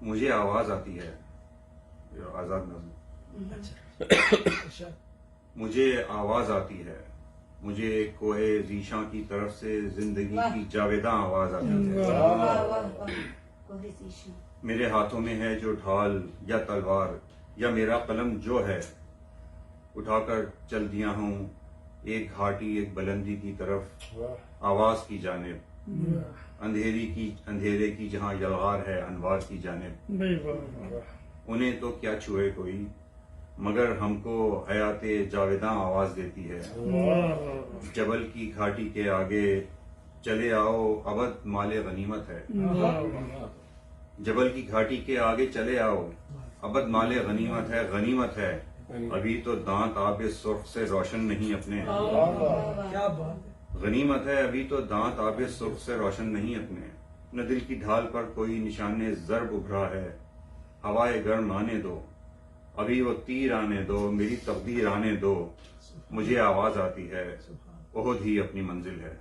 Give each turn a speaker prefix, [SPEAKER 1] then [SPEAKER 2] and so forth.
[SPEAKER 1] مجھے آواز آتی ہے، آزاد نظم، مجھے آواز آتی ہے، مجھے کوہ ذیشاں کی طرف سے زندگی کی جاویداں آواز آتی ہے۔ میرے ہاتھوں میں ہے جو ڈھال یا تلوار یا میرا قلم جو ہے، اٹھا کر چل دیا ہوں ایک گھاٹی ایک بلندی کی طرف، آواز کی جانب، اندھیرے کی جہاں یلغار ہے انوار کی جانب۔ انہیں تو کیا چھوئے کوئی مگر ہم کو حیات جاویداں آواز دیتی ہے۔ جبل کی گھاٹی کے آگے چلے آؤ ابد مال غنیمت ہے، جبل کی گھاٹی کے آگے چلے آؤ ابد مال غنیمت ہے، غنیمت ہے ابھی تو دانت آب سرخ سے روشن نہیں اپنے، غنیمت ہے ابھی تو دانت آب سرخ سے روشن نہیں اپنے، نہ دل کی ڈھال پر کوئی نشان ضرب ابھرا ہے، ہوائے گرم آنے دو ابھی وہ تیر آنے دو، میری تقدیر آنے دو، مجھے آواز آتی ہے، احد ہی اپنی منزل ہے۔